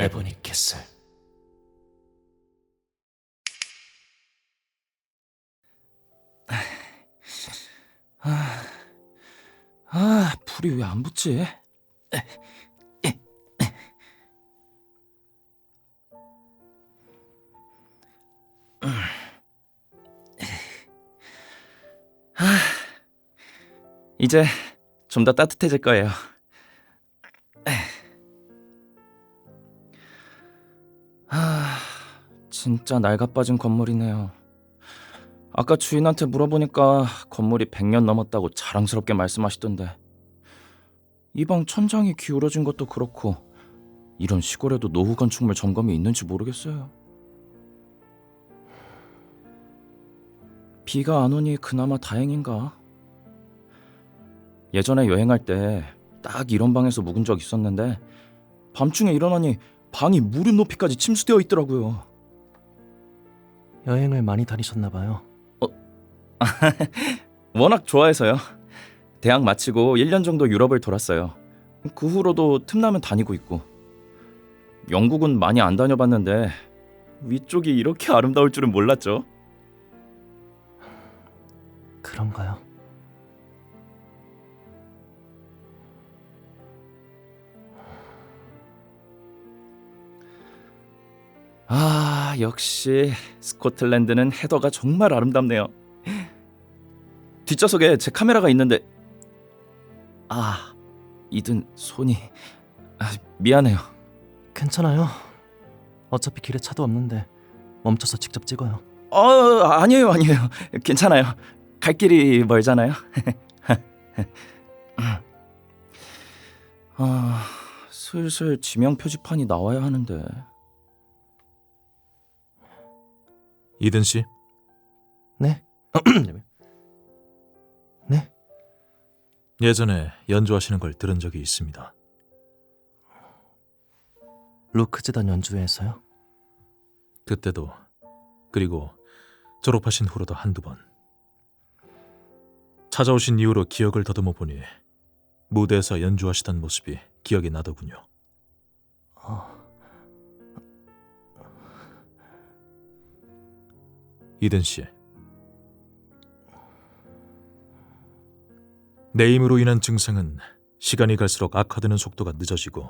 에보니 캐슬. 불이 왜 안 붙지? 이제 좀 더 따뜻해질 거예요. 진짜 낡아빠진 건물이네요. 아까 주인한테 물어보니까 건물이 100년 넘었다고 자랑스럽게 말씀하시던데, 이 방 천장이 기울어진 것도 그렇고 이런 시골에도 노후 건축물 점검이 있는지 모르겠어요. 비가 안 오니 그나마 다행인가? 예전에 여행할 때 딱 이런 방에서 묵은 적 있었는데 밤중에 일어나니 방이 무릎 높이까지 침수되어 있더라고요. 여행을 많이 다니셨나 봐요. 워낙 좋아해서요. 대학 마치고 1년 정도 유럽을 돌았어요. 그 후로도 틈나면 다니고 있고. 영국은 많이 안 다녀봤는데 위쪽이 이렇게 아름다울 줄은 몰랐죠. 그런가요? 역시 스코틀랜드는 해더가 정말 아름답네요. 뒷좌석에 제 카메라가 있는데 이든 손이 미안해요. 괜찮아요. 어차피 길에 차도 없는데 멈춰서 직접 찍어요. 아니에요. 괜찮아요. 갈 길이 멀잖아요. 슬슬 지명 표지판이 나와야 하는데. 이든 씨, 네? 네? 예전에 연주하시는 걸 들은 적이 있습니다. 루크재단 연주회에서요? 그때도, 그리고 졸업하신 후로도 한두 번. 찾아오신 이후로 기억을 더듬어 보니 무대에서 연주하시던 모습이 기억이 나더군요. 이든 씨, 내 힘으로 인한 증상은 시간이 갈수록 악화되는 속도가 늦어지고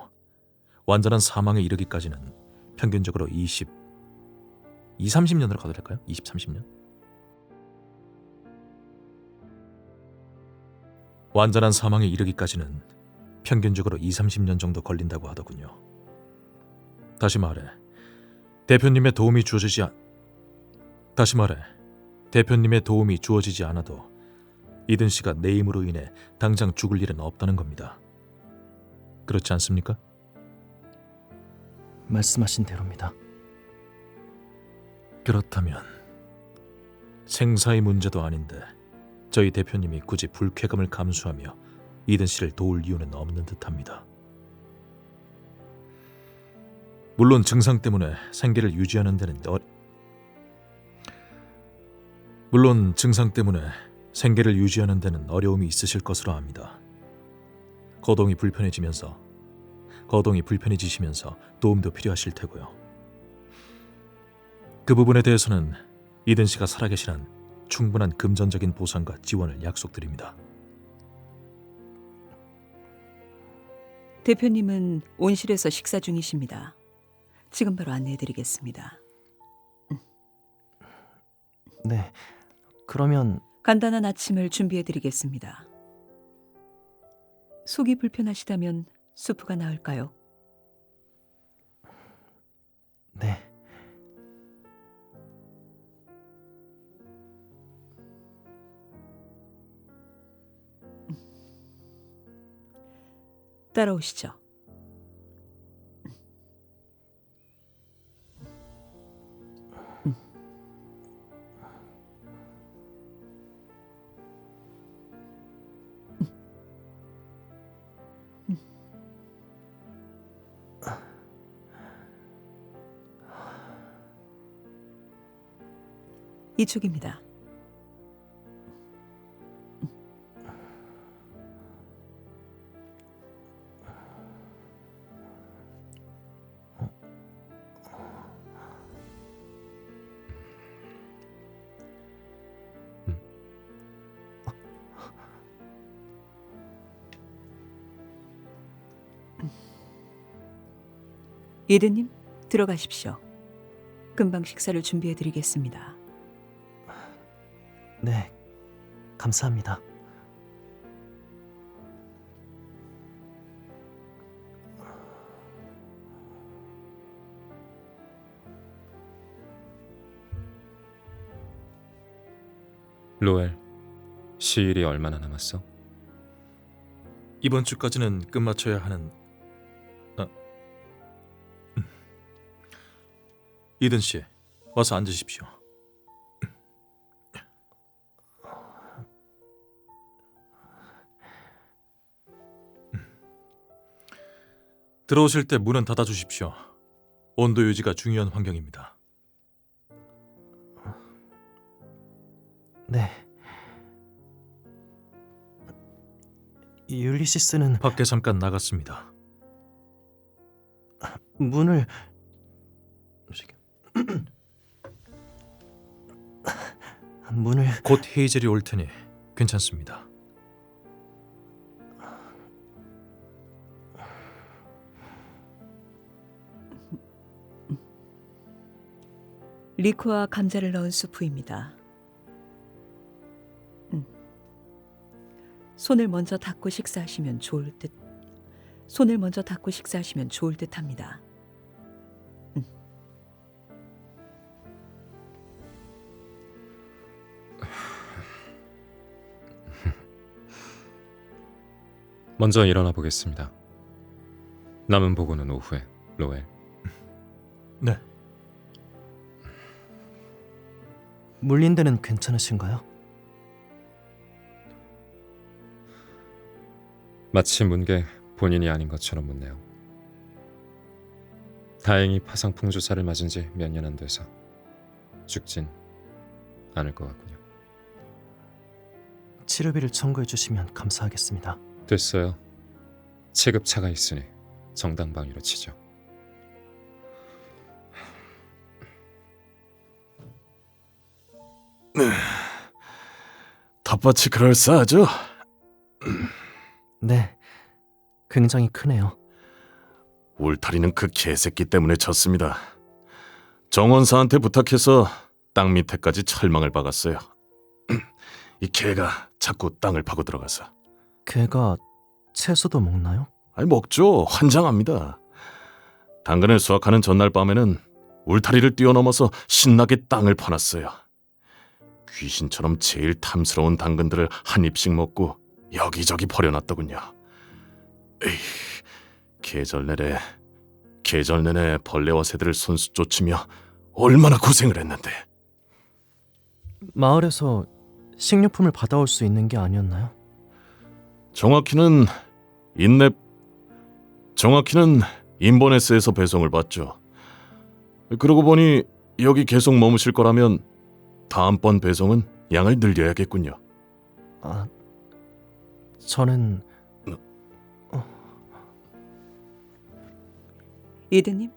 완전한 사망에 이르기까지는 평균적으로 30년으로 가도 될까요? 30년? 완전한 사망에 이르기까지는 평균적으로 30년 정도 걸린다고 하더군요. 다시 말해, 대표님의 도움이 주어지지 않아도 이든 씨가 내 힘으로 인해 당장 죽을 일은 없다는 겁니다. 그렇지 않습니까? 말씀하신 대로입니다. 그렇다면 생사의 문제도 아닌데 저희 대표님이 굳이 불쾌감을 감수하며 이든 씨를 도울 이유는 없는 듯합니다. 물론 증상 때문에 생계를 유지하는 데는 어려움이 있으실 것으로 압니다. 거동이 불편해지시면서 도움도 필요하실 테고요. 그 부분에 대해서는 이든 씨가 살아계신 한 충분한 금전적인 보상과 지원을 약속드립니다. 대표님은 온실에서 식사 중이십니다. 지금 바로 안내해드리겠습니다. 네, 그러면 간단한 아침을 준비해드리겠습니다. 속이 불편하시다면 수프가 나을까요? 네. 따라오시죠. 이쪽입니다. 이든님, 들어가십시오. 금방 식사를 준비해드리겠습니다. 네, 감사합니다. 로엘, 시일이 얼마나 남았어? 이번 주까지는 끝마쳐야 하는... 이든 씨, 와서 앉으십시오. 들어오실 때 문은 닫아주십시오. 온도 유지가 중요한 환경입니다. 네. 율리시스는 밖에 잠깐 나갔습니다. 문을 문을 곧 헤이젤이 올 테니 괜찮습니다. 리코와 감자를 넣은 수프입니다. 손을 먼저 닦고 식사하시면 좋을 듯합니다. 먼저 일어나 보겠습니다. 남은 보고는 오후에, 로엘. 네, 물린 데는 괜찮으신가요? 마치 문게 본인이 아닌 것처럼 묻네요. 다행히 파상풍 주사를 맞은 지 몇 년 안 돼서 죽진 않을 것 같군요. 치료비를 청구해 주시면 감사하겠습니다. 됐어요. 체급차가 있으니 정당방위로 치죠. 텃밭이 그럴싸하죠? 네, 굉장히 크네요. 울타리는 그 개새끼 때문에 졌습니다. 정원사한테 부탁해서 땅 밑에까지 철망을 박았어요. 이 개가 자꾸 땅을 파고 들어가서. 개가 채소도 먹나요? 아니 먹죠. 환장합니다. 당근을 수확하는 전날 밤에는 울타리를 뛰어넘어서 신나게 땅을 파놨어요. 귀신처럼 제일 탐스러운 당근들을 한 입씩 먹고 여기저기 버려놨더군요. 에이, 계절 내내 벌레와 새들을 손수 쫓으며 얼마나 고생을 했는데. 마을에서 식료품을 받아올 수 있는 게 아니었나요? 정확히는 인버네스에서 배송을 받죠. 그러고 보니 여기 계속 머무실 거라면 다음번 배송은 양을 늘려야겠군요. 아, 저는 이든님,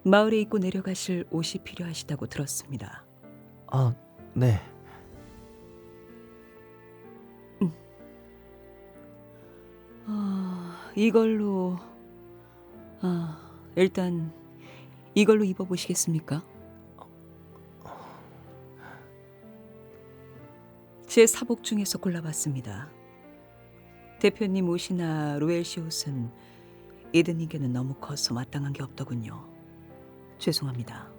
마을에 입고 내려가실 옷이 필요하시다고 들었습니다. 아, 네. 일단 이걸로 입어보시겠습니까? 제 사복 중에서 골라봤습니다. 대표님 옷이나 로엘 씨 옷은 이든님께는 너무 커서 마땅한 게 없더군요. 죄송합니다.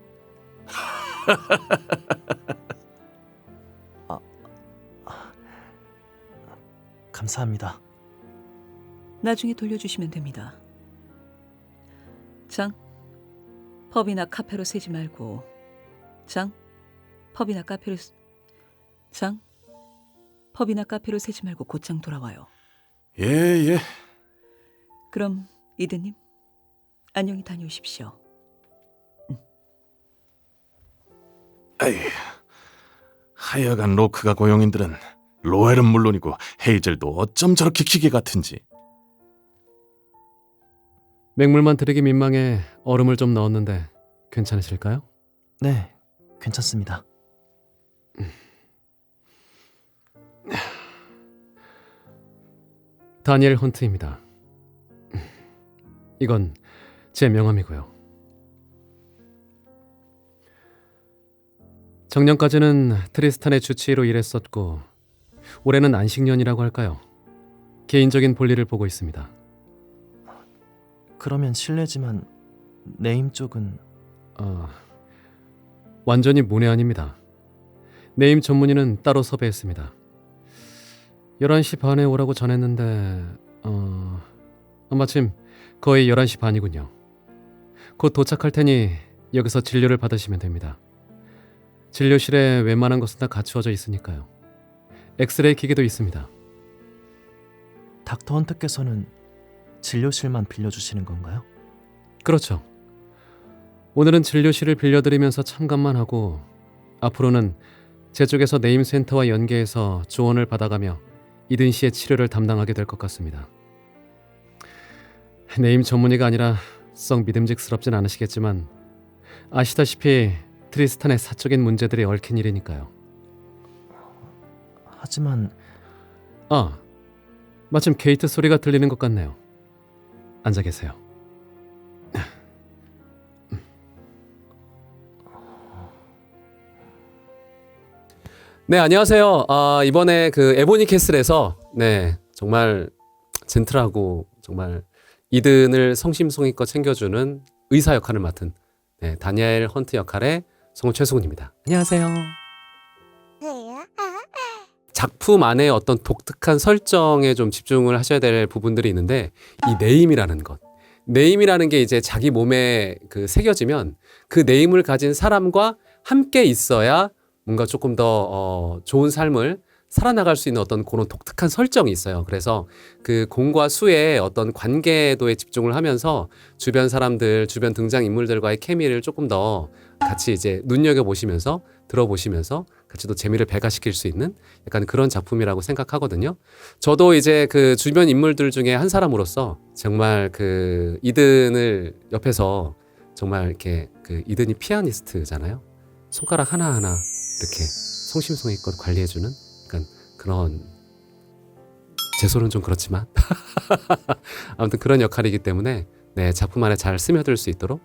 감사합니다. 나중에 돌려주시면 됩니다. 장, 펍이나 카페로 새지 말고 펍이나 카페로 새지 말고 곧장 돌아와요. 예. 그럼 이든님, 안녕히 다녀오십시오. 에이, 하여간 로크가 고용인들은 로엘은 물론이고 헤이젤도 어쩜 저렇게 기계 같은지. 맹물만 들이기 민망해 얼음을 좀 넣었는데 괜찮으실까요? 네, 괜찮습니다. 다니엘 헌트입니다. 이건 제 명함이고요. 작년까지는 트리스탄의 주치의로 일했었고 올해는 안식년이라고 할까요? 개인적인 볼일을 보고 있습니다. 그러면 실례지만 네임 쪽은 완전히 문외한입니다. 네임 전문의는 따로 섭외했습니다. 11시 반에 오라고 전했는데 마침 거의 11시 반이군요. 곧 도착할 테니 여기서 진료를 받으시면 됩니다. 진료실에 웬만한 것은 다 갖추어져 있으니까요. 엑스레이 기계도 있습니다. 닥터 헌트께서는 진료실만 빌려주시는 건가요? 그렇죠. 오늘은 진료실을 빌려드리면서 참관만 하고 앞으로는 제 쪽에서 네임센터와 연계해서 조언을 받아가며 이든 씨의 치료를 담당하게 될 것 같습니다. 네임 전문의가 아니라 썩 믿음직스럽진 않으시겠지만 아시다시피 트리스탄의 사적인 문제들이 얽힌 일이니까요. 하지만 마침 게이트 소리가 들리는 것 같네요. 앉아 계세요. 네, 안녕하세요. 이번에 그 에보니 캐슬에서 정말 젠틀하고 정말 이든을 성심성의껏 챙겨주는 의사 역할을 맡은 다니엘 헌트 역할의 성우 최승훈입니다. 안녕하세요. 작품 안에 어떤 독특한 설정에 좀 집중을 하셔야 될 부분들이 있는데 이 네임이라는 것. 네임이라는 게 이제 자기 몸에 그 새겨지면 그 네임을 가진 사람과 함께 있어야 뭔가 조금 더 좋은 삶을 살아나갈 수 있는 어떤 그런 독특한 설정이 있어요. 그래서 그 공과 수의 어떤 관계도에 집중을 하면서 주변 사람들, 주변 등장인물들과의 케미를 조금 더 같이 이제 눈여겨보시면서 들어보시면서 같이 또 재미를 배가시킬 수 있는 약간 그런 작품이라고 생각하거든요. 저도 이제 그 주변 인물들 중에 한 사람으로서 정말 그 이든을 옆에서 정말 이렇게 그 이든이 피아니스트잖아요. 손가락 하나하나 이렇게 성심성의껏 관리해주는 약간 그런, 제 손은 좀 그렇지만 아무튼 그런 역할이기 때문에 작품 안에 잘 스며들 수 있도록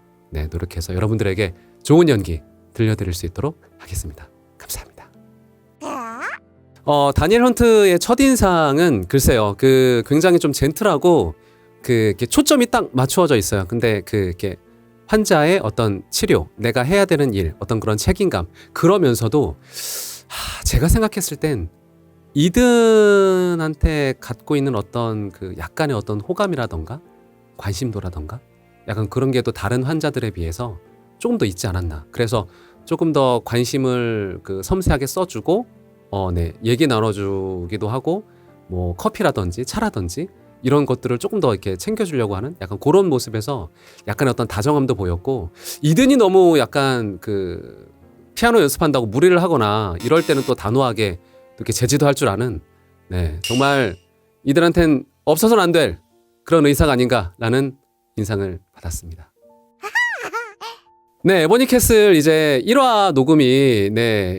노력해서 여러분들에게 좋은 연기 들려드릴 수 있도록 하겠습니다. 감사합니다. 다니엘 헌트의 첫인상은 글쎄요, 그 굉장히 좀 젠틀하고 그 이렇게 초점이 딱 맞추어져 있어요. 근데 그 이렇게 환자의 어떤 치료, 내가 해야 되는 일, 어떤 그런 책임감, 그러면서도 제가 생각했을 땐 이든한테 갖고 있는 어떤 그 약간의 어떤 호감이라던가 관심도라던가 약간 그런 게 또 다른 환자들에 비해서 조금 더 있지 않았나. 그래서 조금 더 관심을 그 섬세하게 써주고 얘기 나눠주기도 하고 뭐 커피라든지 차라든지 이런 것들을 조금 더 이렇게 챙겨주려고 하는 약간 그런 모습에서 약간의 어떤 다정함도 보였고, 이든이 너무 약간 그 피아노 연습한다고 무리를 하거나 이럴 때는 또 단호하게 이렇게 제지도 할 줄 아는 정말 이들한텐 없어서는 안 될 그런 의사가 아닌가라는 인상을 받았습니다. 에보니 캐슬 이제 1화 녹음이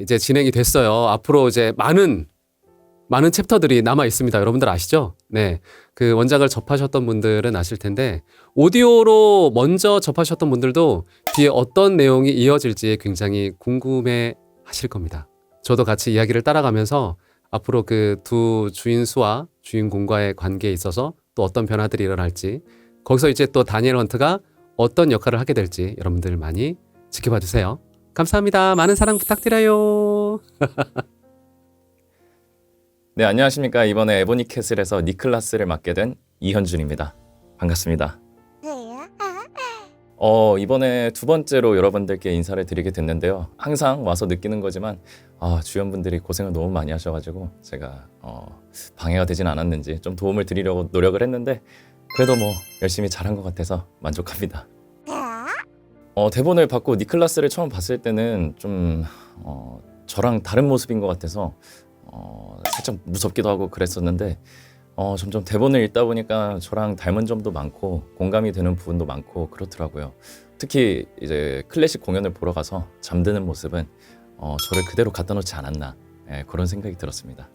이제 진행이 됐어요. 앞으로 이제 많은 챕터들이 남아 있습니다. 여러분들 아시죠? 그 원작을 접하셨던 분들은 아실 텐데 오디오로 먼저 접하셨던 분들도 뒤에 어떤 내용이 이어질지 굉장히 궁금해 하실 겁니다. 저도 같이 이야기를 따라가면서 앞으로 그 두 주인수와 주인공과의 관계에 있어서 또 어떤 변화들이 일어날지, 거기서 이제 또 다니엘 헌트가 어떤 역할을 하게 될지 여러분들 많이 지켜봐 주세요. 감사합니다. 많은 사랑 부탁드려요. 네, 안녕하십니까. 이번에 에보니 캐슬에서 니클라스를 맡게 된 이현준입니다. 반갑습니다. 이번에 두 번째로 여러분들께 인사를 드리게 됐는데요. 항상 와서 느끼는 거지만 주연분들이 고생을 너무 많이 하셔가지고 제가 방해가 되진 않았는지 좀 도움을 드리려고 노력을 했는데 그래도 뭐 열심히 잘한 것 같아서 만족합니다. 대본을 받고 니클라스를 처음 봤을 때는 좀 저랑 다른 모습인 것 같아서 살짝 무섭기도 하고 그랬었는데 점점 대본을 읽다 보니까 저랑 닮은 점도 많고 공감이 되는 부분도 많고 그렇더라고요. 특히 이제 클래식 공연을 보러 가서 잠드는 모습은 저를 그대로 갖다 놓지 않았나 그런 생각이 들었습니다.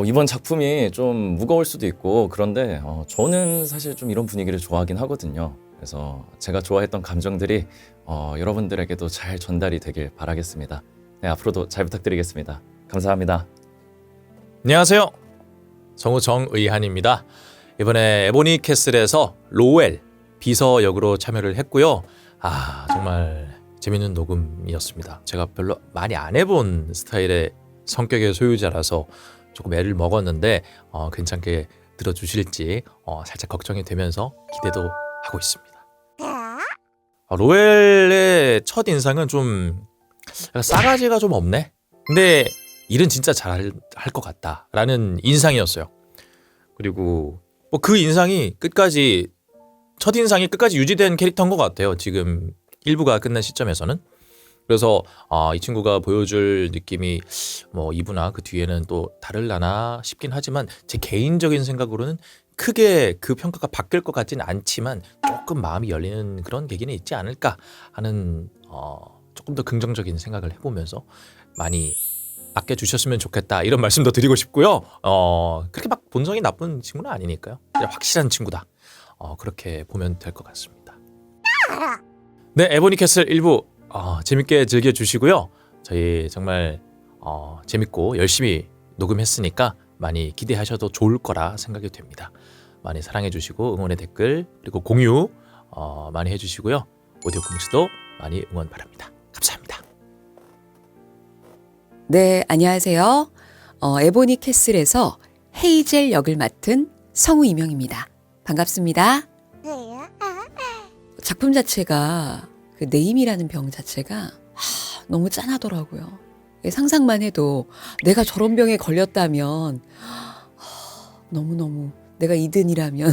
이번 작품이 좀 무거울 수도 있고 그런데 저는 사실 좀 이런 분위기를 좋아하긴 하거든요. 그래서 제가 좋아했던 감정들이 여러분들에게도 잘 전달이 되길 바라겠습니다. 네, 앞으로도 잘 부탁드리겠습니다. 감사합니다. 안녕하세요. 성우 정의한입니다. 이번에 에보니 캐슬에서 로엘 비서 역으로 참여를 했고요. 정말 재밌는 녹음이었습니다. 제가 별로 많이 안 해본 스타일의 성격의 소유자라서 조금 애를 먹었는데 괜찮게 들어주실지 살짝 걱정이 되면서 기대도 하고 있습니다. 로엘의 첫 인상은 좀 약간 싸가지가 좀 없네. 근데 일은 진짜 잘 할 것 같다라는 인상이었어요. 그리고 뭐 그 인상이 끝까지 첫 인상이 끝까지 유지된 캐릭터인 것 같아요. 지금 1부가 끝난 시점에서는. 그래서 이 친구가 보여줄 느낌이 뭐 2부나 그 뒤에는 또 다를라나 싶긴 하지만 제 개인적인 생각으로는 크게 그 평가가 바뀔 것 같지는 않지만 조금 마음이 열리는 그런 계기는 있지 않을까 하는 조금 더 긍정적인 생각을 해보면서 많이 아껴주셨으면 좋겠다 이런 말씀도 드리고 싶고요. 그렇게 막 본성이 나쁜 친구는 아니니까요. 그냥 확실한 친구다. 그렇게 보면 될 것 같습니다. 네, 에보니 캐슬 1부 재밌게 즐겨주시고요. 저희 정말 재밌고 열심히 녹음했으니까 많이 기대하셔도 좋을 거라 생각이 됩니다. 많이 사랑해주시고 응원의 댓글 그리고 공유 많이 해주시고요. 오디오 콩스도 많이 응원 바랍니다. 감사합니다. 네, 안녕하세요. 에보니 캐슬에서 헤이젤 역을 맡은 성우 이명입니다. 반갑습니다. 작품 자체가 그 네임이라는 병 자체가 너무 짠하더라고요. 상상만 해도 내가 저런 병에 걸렸다면 너무너무 내가 이든이라면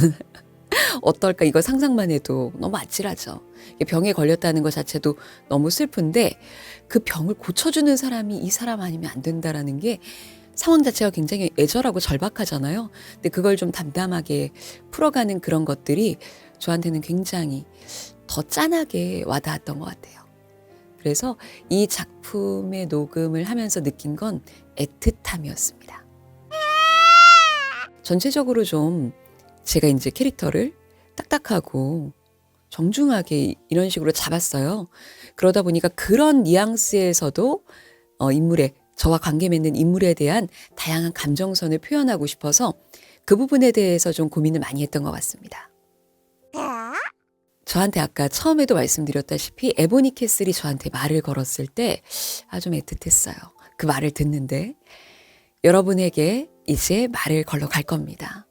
어떨까 이거 상상만 해도 너무 아찔하죠. 병에 걸렸다는 것 자체도 너무 슬픈데 그 병을 고쳐주는 사람이 이 사람 아니면 안 된다라는 게 상황 자체가 굉장히 애절하고 절박하잖아요. 근데 그걸 좀 담담하게 풀어가는 그런 것들이 저한테는 굉장히 더 짠하게 와닿았던 것 같아요. 그래서 이 작품의 녹음을 하면서 느낀 건 애틋함이었습니다. 전체적으로 좀 제가 이제 캐릭터를 딱딱하고 정중하게 이런 식으로 잡았어요. 그러다 보니까 그런 뉘앙스에서도 저와 관계 맺는 인물에 대한 다양한 감정선을 표현하고 싶어서 그 부분에 대해서 좀 고민을 많이 했던 것 같습니다. 저한테 아까 처음에도 말씀드렸다시피 에보니 캐슬이 저한테 말을 걸었을 때 좀 애틋했어요. 그 말을 듣는데 여러분에게 이제 말을 걸러 갈 겁니다.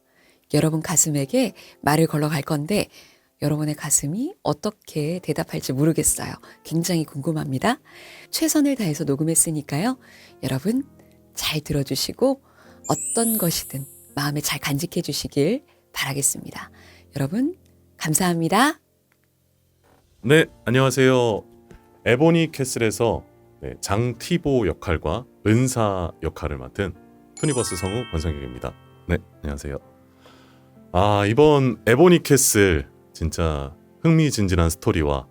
여러분 가슴에게 말을 걸러 갈 건데 여러분의 가슴이 어떻게 대답할지 모르겠어요. 굉장히 궁금합니다. 최선을 다해서 녹음했으니까요. 여러분 잘 들어주시고 어떤 것이든 마음에 잘 간직해 주시길 바라겠습니다. 여러분 감사합니다. 네, 안녕하세요. 에보니 캐슬에서 장티보 역할과 은사 역할을 맡은 투니버스 성우 권성혁입니다. 네, 안녕하세요. 이번 에보니 캐슬 진짜 흥미진진한 스토리와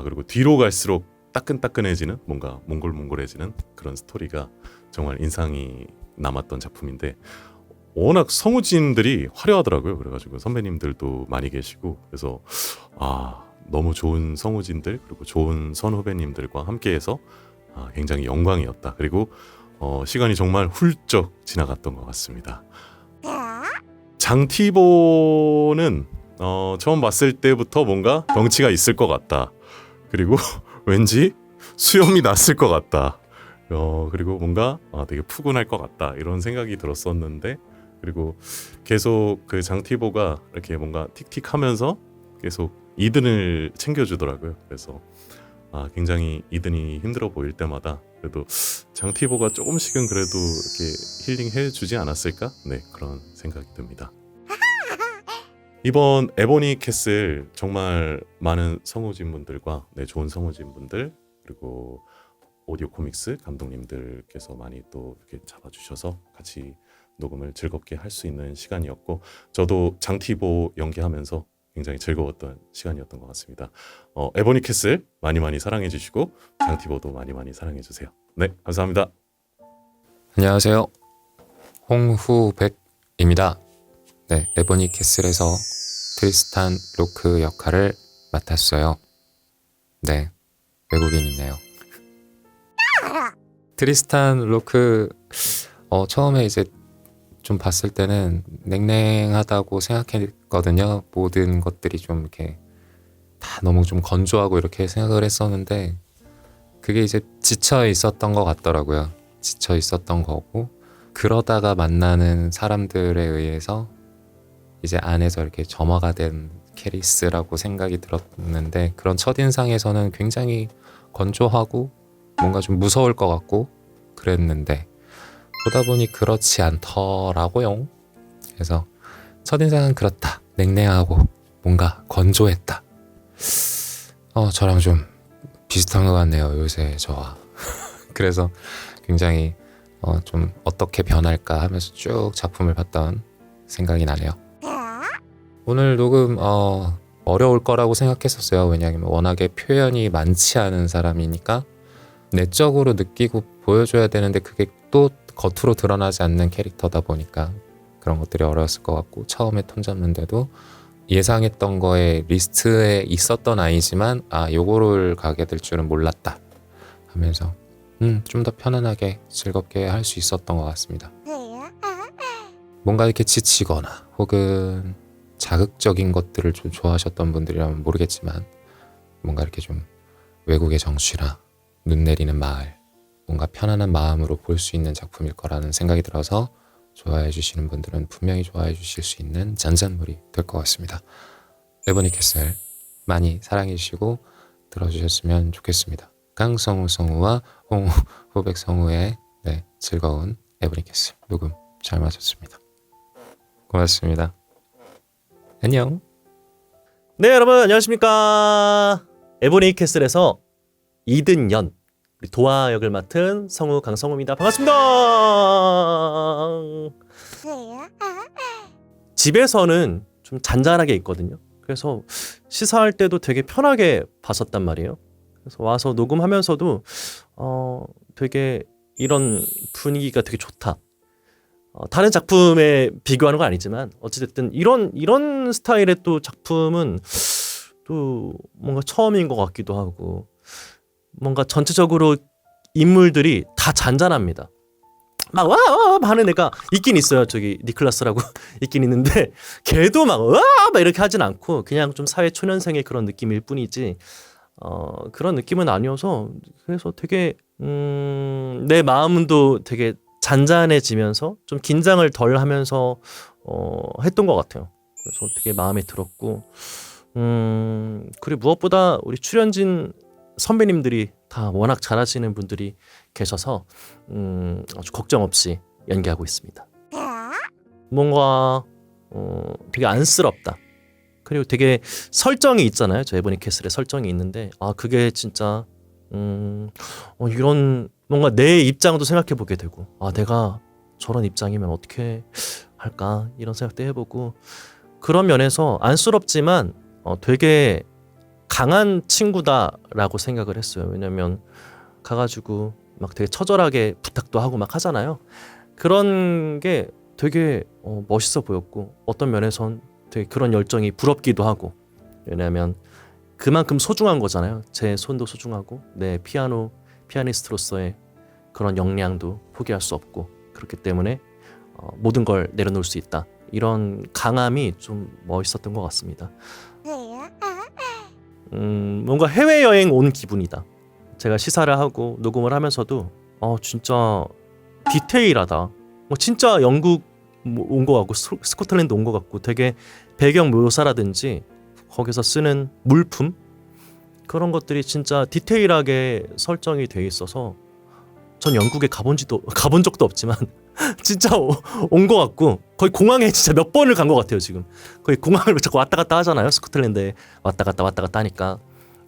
그리고 뒤로 갈수록 따끈따끈해지는 뭔가 몽골몽골해지는 그런 스토리가 정말 인상이 남았던 작품인데 워낙 성우진들이 화려하더라고요. 그래가지고 선배님들도 많이 계시고 그래서 너무 좋은 성우진들 그리고 좋은 선후배님들과 함께해서 굉장히 영광이었다. 그리고 시간이 정말 훌쩍 지나갔던 것 같습니다. 장티보는 처음 봤을 때부터 뭔가 덩치가 있을 것 같다. 그리고 왠지 수염이 났을 것 같다. 그리고 뭔가 되게 푸근할 것 같다. 이런 생각이 들었었는데 그리고 계속 그 장티보가 이렇게 뭔가 틱틱하면서 계속 이든을 챙겨주더라고요. 그래서 굉장히 이든이 힘들어 보일 때마다 그래도 장티보가 조금씩은 그래도 이렇게 힐링해 주지 않았을까? 네, 그런 생각이 듭니다. 이번 에보니 캐슬 정말 많은 성우진분들과 좋은 성우진분들 그리고 오디오 코믹스 감독님들께서 많이 또 이렇게 잡아주셔서 같이 녹음을 즐겁게 할 수 있는 시간이었고 저도 장티보 연기하면서 굉장히 즐거웠던 시간이었던 것 같습니다. 에보니 캐슬 많이 많이 사랑해 주시고 장티보도 많이 많이 사랑해 주세요. 네, 감사합니다. 안녕하세요. 홍후백입니다. 네, 에보니 캐슬에서 트리스탄 로크 역할을 맡았어요. 네, 외국인이네요. 트리스탄 로크 처음에 이제 좀 봤을 때는 냉랭하다고 생각했거든요. 모든 것들이 좀 이렇게 다 너무 좀 건조하고 이렇게 생각을 했었는데 그게 이제 지쳐 있었던 것 같더라고요. 지쳐 있었던 거고 그러다가 만나는 사람들에 의해서 이제 안에서 이렇게 점화가 된 캐리스라고 생각이 들었는데 그런 첫인상에서는 굉장히 건조하고 뭔가 좀 무서울 것 같고 그랬는데 보다 보니 그렇지 않더라고요. 그래서 첫인상은 그렇다. 냉랭하고 뭔가 건조했다. 저랑 좀 비슷한 것 같네요. 요새 저와. 그래서 굉장히 좀 어떻게 변할까 하면서 쭉 작품을 봤던 생각이 나네요. 오늘 녹음 어려울 거라고 생각했었어요. 왜냐하면 워낙에 표현이 많지 않은 사람이니까 내적으로 느끼고 보여줘야 되는데 그게 또 겉으로 드러나지 않는 캐릭터다 보니까 그런 것들이 어려웠을 것 같고 처음에 톤 잡는데도 예상했던 거에 리스트에 있었던 아이지만 요거를 가게 될 줄은 몰랐다 하면서 좀 더 편안하게 즐겁게 할 수 있었던 것 같습니다. 뭔가 이렇게 지치거나 혹은 자극적인 것들을 좀 좋아하셨던 분들이라면 모르겠지만 뭔가 이렇게 좀 외국의 정취나 눈 내리는 마을 뭔가 편안한 마음으로 볼 수 있는 작품일 거라는 생각이 들어서 좋아해 주시는 분들은 분명히 좋아해 주실 수 있는 잔잔물이 될 것 같습니다. 에보니 캐슬 많이 사랑해 주시고 들어주셨으면 좋겠습니다. 강성우 성우와 호백 성우의 즐거운 에보니 캐슬 녹음 잘 마쳤습니다. 고맙습니다. 안녕. 네, 여러분 안녕하십니까. 에보니 캐슬에서 이든연 우리 도화 역을 맡은 성우 강성우입니다. 반갑습니다. 집에서는 좀 잔잔하게 있거든요. 그래서 시사할 때도 되게 편하게 봤었단 말이에요. 그래서 와서 녹음하면서도 되게 이런 분위기가 되게 좋다. 다른 작품에 비교하는 건 아니지만 어찌됐든 이런 스타일의 또 작품은 또 뭔가 처음인 것 같기도 하고 뭔가 전체적으로 인물들이 다 잔잔합니다. 막 와 하는 애가 있긴 있어요. 저기 니클라스라고 있긴 있는데 걔도 막 이렇게 하진 않고 그냥 좀 사회 초년생의 그런 느낌일 뿐이지 그런 느낌은 아니어서 그래서 되게 내 마음도 되게 잔잔해지면서 좀 긴장을 덜 하면서 했던 것 같아요. 그래서 되게 마음에 들었고 그리고 무엇보다 우리 출연진 선배님들이 다 워낙 잘하시는 분들이 계셔서 아주 걱정 없이 연기하고 있습니다. 뭔가 되게 안쓰럽다. 그리고 되게 설정이 있잖아요. 저 에보니 캐슬의 설정이 있는데 그게 진짜 이런 뭔가 내 입장도 생각해 보게 되고 내가 저런 입장이면 어떻게 할까 이런 생각도 해보고 그런 면에서 안쓰럽지만 되게 강한 친구다라고 생각을 했어요. 왜냐면 가가지고 막 되게 처절하게 부탁도 하고 막 하잖아요. 그런 게 되게 멋있어 보였고 어떤 면에선 되게 그런 열정이 부럽기도 하고 왜냐면 그만큼 소중한 거잖아요. 제 손도 소중하고 내 피아니스트로서의 그런 역량도 포기할 수 없고 그렇기 때문에 모든 걸 내려놓을 수 있다. 이런 강함이 좀 멋있었던 것 같습니다. 뭔가 해외여행 온 기분이다. 제가 시사를 하고 녹음을 하면서도 진짜 디테일하다. 진짜 영국 온 것 같고 스코틀랜드 온 것 같고 되게 배경 묘사라든지 거기서 쓰는 물품 그런 것들이 진짜 디테일하게 설정이 돼 있어서 전 영국에 가본 적도 없지만 진짜 온 것 같고 거의 공항에 진짜 몇 번을 간 것 같아요. 지금 거의 공항을 자꾸 왔다 갔다 하잖아요. 스코틀랜드에 왔다 갔다 하니까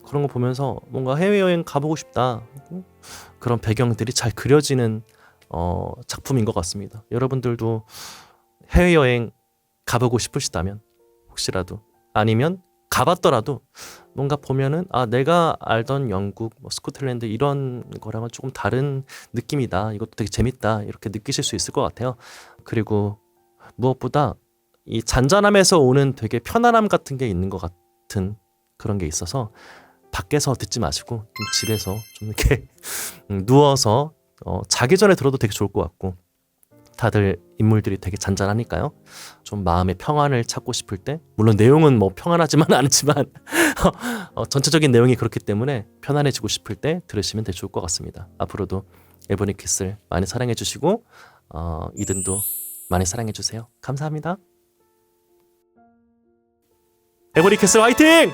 그런 거 보면서 뭔가 해외여행 가보고 싶다. 그런 배경들이 잘 그려지는 작품인 것 같습니다. 여러분들도 해외여행 가보고 싶으시다면 혹시라도 아니면 가봤더라도 뭔가 보면은 내가 알던 영국, 스코틀랜드 이런 거랑은 조금 다른 느낌이다. 이것도 되게 재밌다. 이렇게 느끼실 수 있을 것 같아요. 그리고 무엇보다 이 잔잔함에서 오는 되게 편안함 같은 게 있는 것 같은 그런 게 있어서 밖에서 듣지 마시고 좀 집에서 좀 이렇게 누워서 자기 전에 들어도 되게 좋을 것 같고, 다들 인물들이 되게 잔잔하니까요. 좀 마음의 평안을 찾고 싶을 때, 물론 내용은 뭐 평안하지만 않지만 전체적인 내용이 그렇기 때문에 편안해지고 싶을 때 들으시면 되게 좋을 것 같습니다. 앞으로도 에보니 키스를 많이 사랑해 주시고 이든도 많이 사랑해 주세요. 감사합니다. 에보니 키스 화이팅!